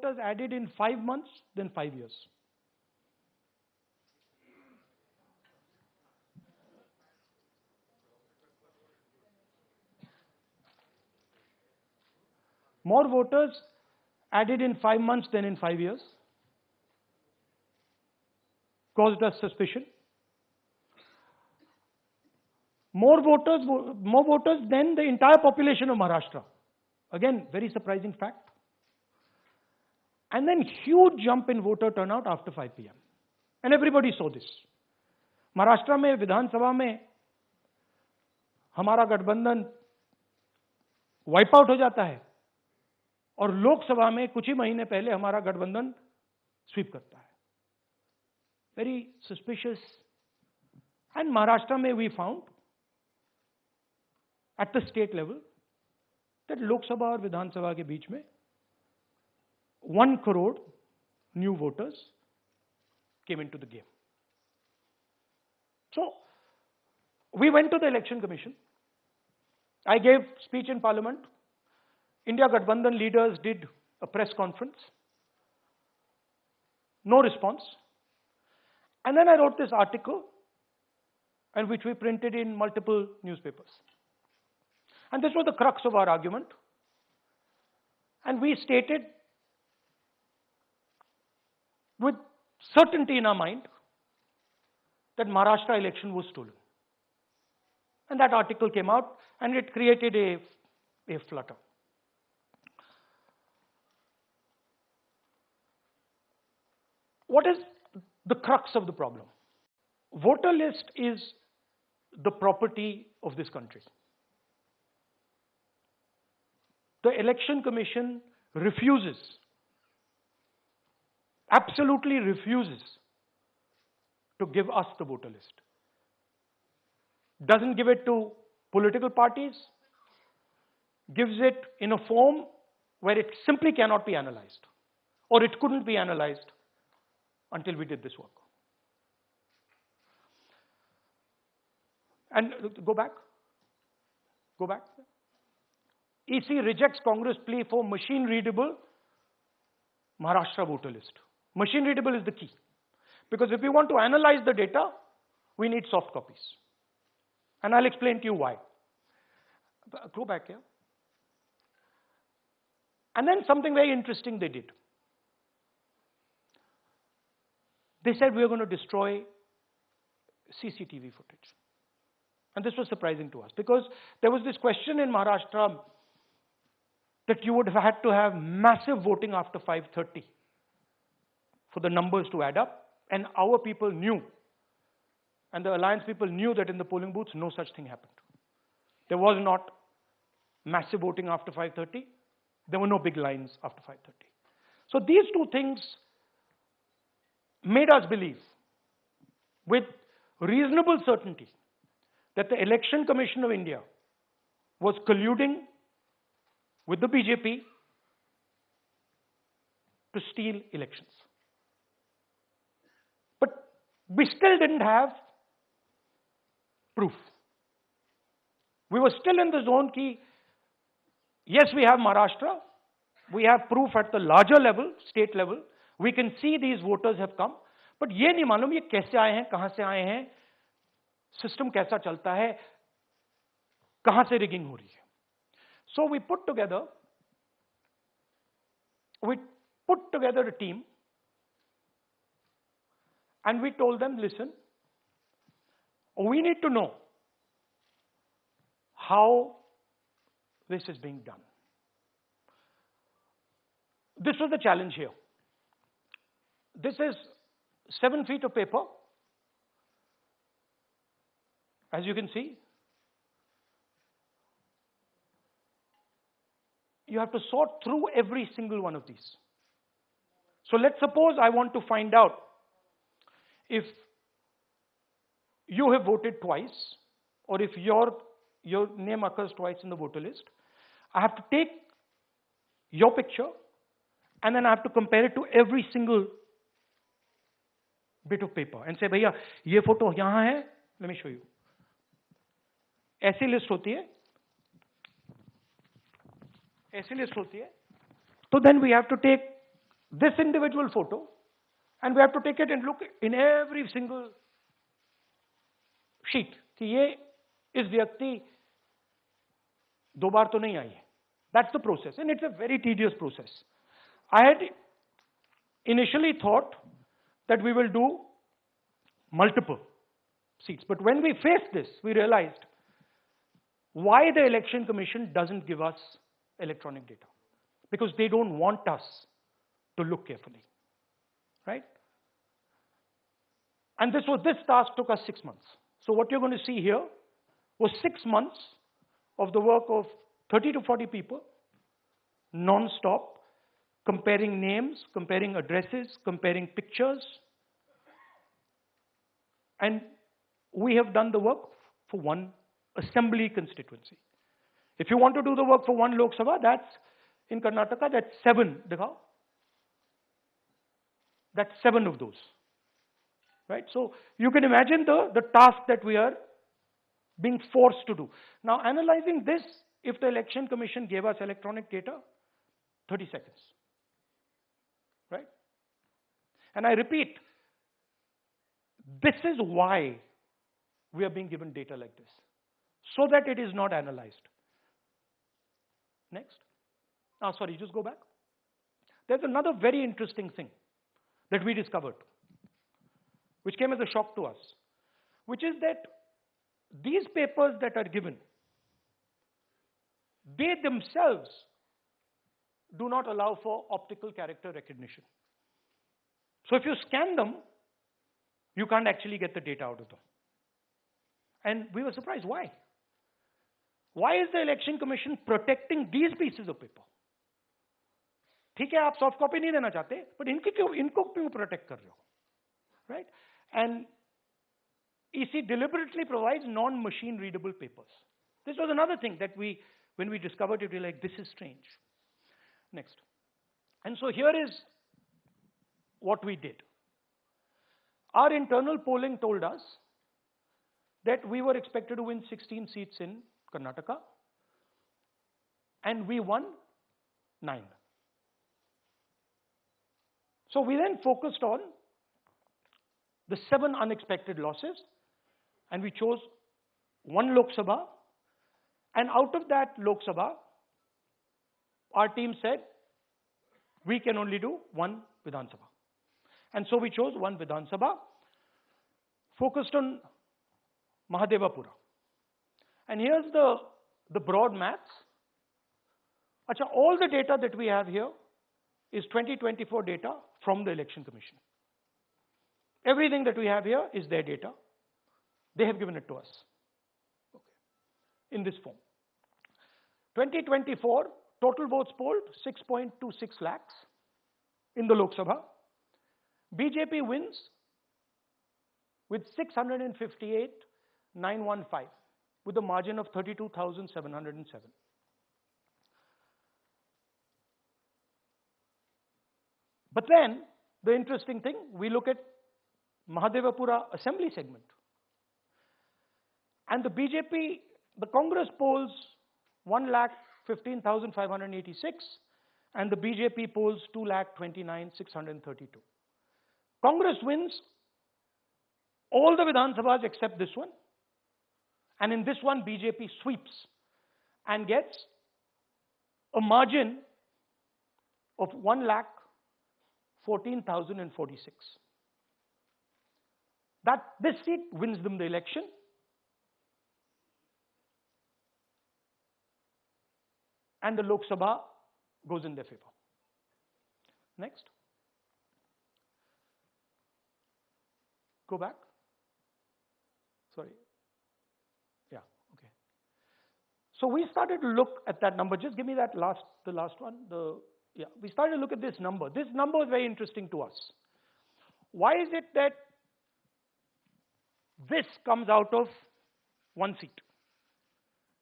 voters added in 5 months than 5 years. More voters added in 5 months than in 5 years. Caused us suspicion. More voters than the entire population of Maharashtra. Again, very surprising fact. And then huge jump in voter turnout after 5 p.m. And everybody saw this. Maharashtra में विधानसभा में हमारा गठबंधन wipe out हो जाता है और लोकसभा में कुछ ही महीने पहले हमारा गठबंधन स्वीप करता है. Very suspicious. And Maharashtra में we found at the state level that Lok Sabha और विधानसभा के बीच में 1 crore new voters came into the game. So, we went to the election commission. I gave speech in parliament. India Gathbandhan leaders did a press conference. No response. And then I wrote this article, and which we printed in multiple newspapers. And this was the crux of our argument. And we stated with certainty in our mind that Maharashtra election was stolen. And that article came out, and it created a flutter. What is the crux of the problem? Voter list is the property of this country. The Election Commission refuses, absolutely refuses to give us the voter list. Doesn't give it to political parties, gives it in a form where it simply cannot be analyzed, or it couldn't be analyzed until we did this work. And go back. EC rejects Congress plea for machine-readable Maharashtra voter list. Machine-readable is the key. Because if we want to analyze the data, we need soft copies. And I'll explain to you why. Go back here. And then something very interesting they did. They said we are going to destroy CCTV footage. And this was surprising to us because there was this question in Maharashtra that you would have had to have massive voting after 5:30 for the numbers to add up. And our people knew, and the alliance people knew that in the polling booths, no such thing happened. There was not massive voting after 5:30. There were no big lines after 5:30. So these two things made us believe with reasonable certainty that the Election Commission of India was colluding with the BJP to steal elections. But we still didn't have proof. We were still in the zone ki, yes, we have Maharashtra, we have proof at the larger level, state level, we can see these voters have come, but ये नहीं मालूम ये कैसे आए हैं, कहां से आए हैं, सिस्टम कैसा चलता है, कहां से रिगिंग हो रही है. So we put together a team and we told them, listen, we need to know how this is being done. This was the challenge here. This is 7 feet of paper, as you can see. You have to sort through every single one of these. So let's suppose I want to find out if you have voted twice or if your name occurs twice in the voter list. I have to take your picture and then I have to compare it to every single bit of paper and say, भैया ये photo यहाँ है, let me show you. ऐसी list होती है. ऐसी list होती है. So then we have to take this individual photo, and we have to take it and look in every single sheet कि ये इस व्यक्ति दो बार तो नहीं आई है. That's the process, and it's a very tedious process. I had initially thought that we will do multiple seats, but when we faced this, we realized why the Election Commission doesn't give us electronic data. Because they don't want us to look carefully, right? And this task took us 6 months. So what you're going to see here was 6 months of the work of 30 to 40 people, non-stop, comparing names, comparing addresses, comparing pictures. And we have done the work for one assembly constituency. If you want to do the work for one Lok Sabha, that's in Karnataka, that's 7. That's 7 of those. Right? So you can imagine the task that we are being forced to do. Now, analyzing this, if the Election Commission gave us electronic data, 30 seconds. Right? And I repeat, this is why we are being given data like this, so that it is not analyzed. Next. Sorry, just go back. There's another very interesting thing that we discovered, which came as a shock to us, which is that these papers that are given, they themselves do not allow for optical character recognition. So if you scan them, you can't actually get the data out of them. And we were surprised. Why? Why is the Election Commission protecting these pieces of paper? ठीक है, आप soft copy नहीं देना चाहते, but इनको क्यों protect कर रहे हो? Right? And EC deliberately provides non-machine readable papers. This was another thing that when we discovered it, we were like, this is strange. Next. And so here is what we did. Our internal polling told us that we were expected to win 16 seats in Karnataka, and we won 9. So we then focused on the 7 unexpected losses, and we chose 1 Lok Sabha, and out of that Lok Sabha, our team said, we can only do 1 Vidhan Sabha. And so we chose 1 Vidhan Sabha, focused on Mahadevapura. And here's the broad maths. Achha, all the data that we have here is 2024 data from the Election Commission. Everything that we have here is their data. They have given it to us, okay, in this form. 2024, total votes polled, 6.26 lakhs in the Lok Sabha. BJP wins with 658,915 with a margin of 32,707. But then, the interesting thing, we look at Mahadevapura assembly segment. And the BJP, the Congress polls 1,15,586 and the BJP polls 2,29,632. Congress wins all the Vidhan Sabhas except this one. And in this one, BJP sweeps and gets a margin of 1,14,046. This seat wins them the election. And the Lok Sabha goes in their favor. Next. Go back. Sorry. Yeah, okay. So we started to look at that number. Just give me the last one. We started to look at this number. This number is very interesting to us. Why is it that this comes out of 1 seat?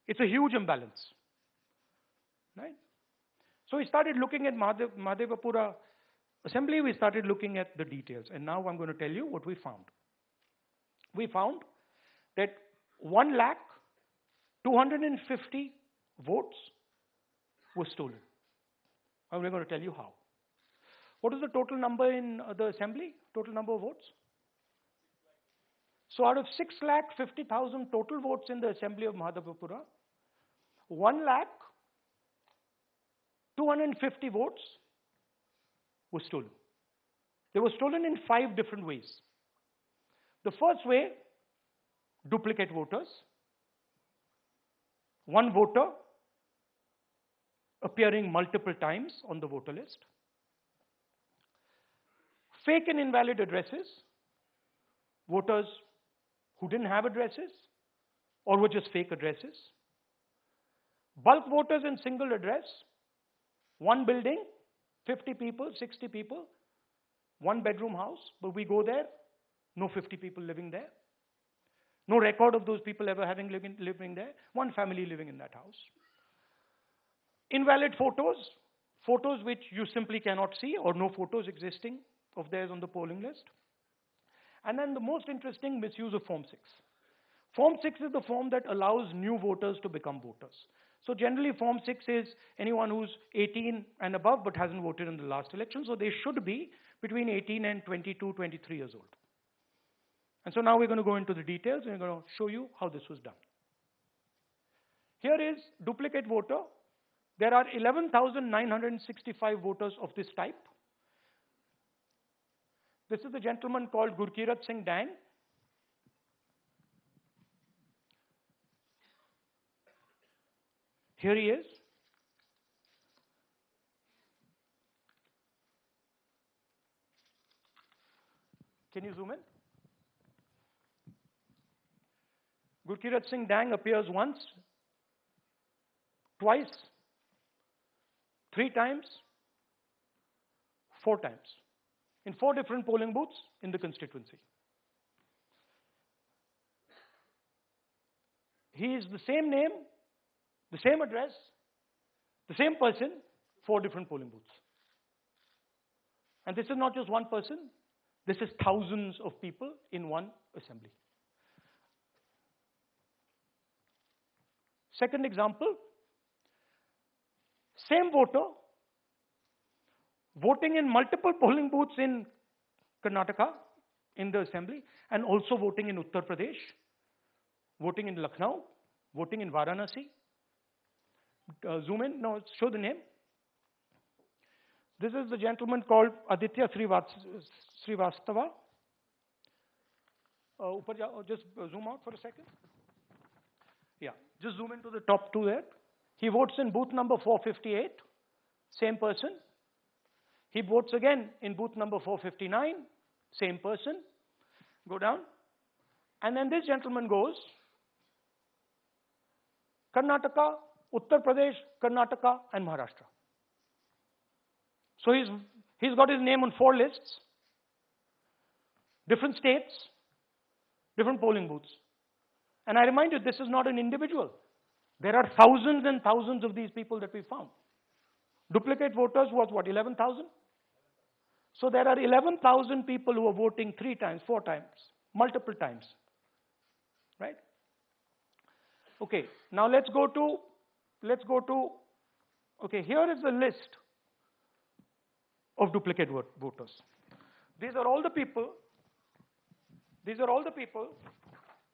It's a huge imbalance, right? So we started looking at Mahadevapura assembly. We started looking at the details. And now I'm going to tell you what we found. We found that 1,250,000 votes were stolen. And we're going to tell you how. What is the total number in the assembly? Total number of votes? So out of 6,50,000 total votes in the assembly of Mahadevapura, 1,250,000 votes were stolen. They were stolen in 5 different ways. The first way, duplicate voters. One voter appearing multiple times on the voter list. Fake and invalid addresses. Voters who didn't have addresses or were just fake addresses. Bulk voters in single address. One building, 50 people, 60 people, one bedroom house, but we go there, no 50 people living there. No record of those people ever having living there. One family living in that house. Invalid photos, photos which you simply cannot see or no photos existing of theirs on the polling list. And then the most interesting, misuse of Form 6. Form 6 is the form that allows new voters to become voters. So generally Form 6 is anyone who's 18 and above but hasn't voted in the last election, so they should be between 18 and 22, 23 years old. And so now we're going to go into the details and we're going to show you how this was done. Here is duplicate voter. There are 11,965 voters of this type. This is the gentleman called Gurkirat Singh Dang. Here he is. Can you zoom in? Gurkirat Singh Dang appears once, twice, 3 times, 4 times, in 4 different polling booths in the constituency. He is the same name, the same address, the same person, 4 different polling booths. And this is not just one person, this is thousands of people in one assembly. Second example, same voter voting in multiple polling booths in Karnataka in the assembly and also voting in Uttar Pradesh, voting in Lucknow, voting in Varanasi. Zoom in, no, show the name. This is the gentleman called Aditya Srivastava. Just zoom out for a second. Yeah, just zoom into the top 2 there. He votes in booth number 458, same person. He votes again in booth number 459, same person. Go down. And then this gentleman goes Karnataka, Uttar Pradesh, Karnataka, and Maharashtra. So he's got his name on 4 lists, different states, different polling booths. And I remind you, this is not an individual. There are thousands and thousands of these people that we found. Duplicate voters was what, 11,000? So there are 11,000 people who are voting 3 times, 4 times, multiple times, right? Okay, now let's go to, okay, here is the list of duplicate voters. These are all the people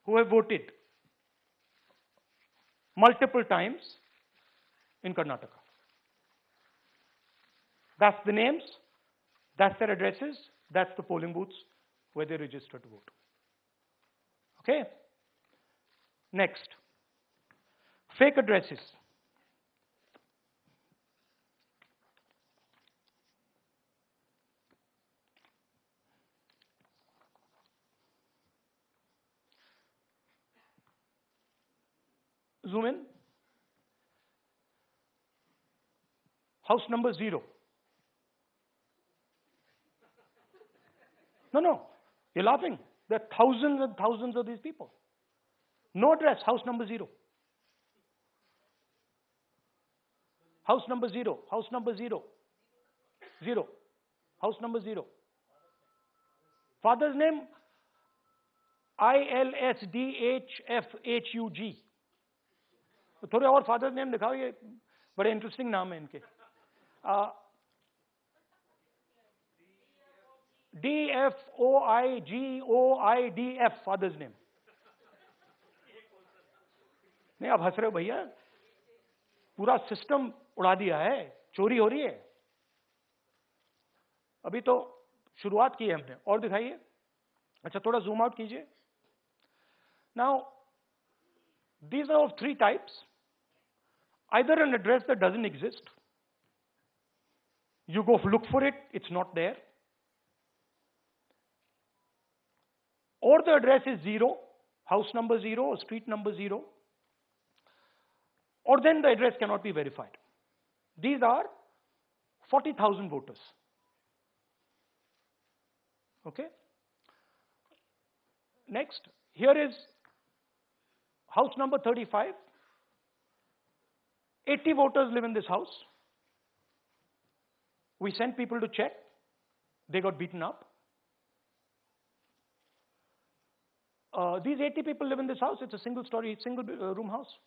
who have voted multiple times in Karnataka. That's the names, that's their addresses, that's the polling booths where they register to vote. Okay? Next, fake addresses. Zoom in. House number 0. No, you're laughing. There are thousands and thousands of these people. No address, house number 0. House number 0, house number 0. 0. House number 0. Father's name, ILSDHFHUG. थोड़े और father's name दिखाओ, ये बड़े interesting नाम है इनके. DFOIGOIDF, father's name. नहीं आप हंस रहे हो भैया, पूरा सिस्टम उड़ा दिया है, चोरी हो रही है। अभी तो शुरुआत की है हमने, और दिखाइए। अच्छा थोड़ा जूम आउट कीजिए। Now these are of three types. Either an address that doesn't exist, you go look for it, it's not there, or the address is 0, house number 0 or street number 0, or then the address cannot be verified. These are 40,000 voters. Okay? Next, here is house number 35. 80 voters live in this house. We sent people to check. They got beaten up. These 80 people live in this house. It's a single story, single room house.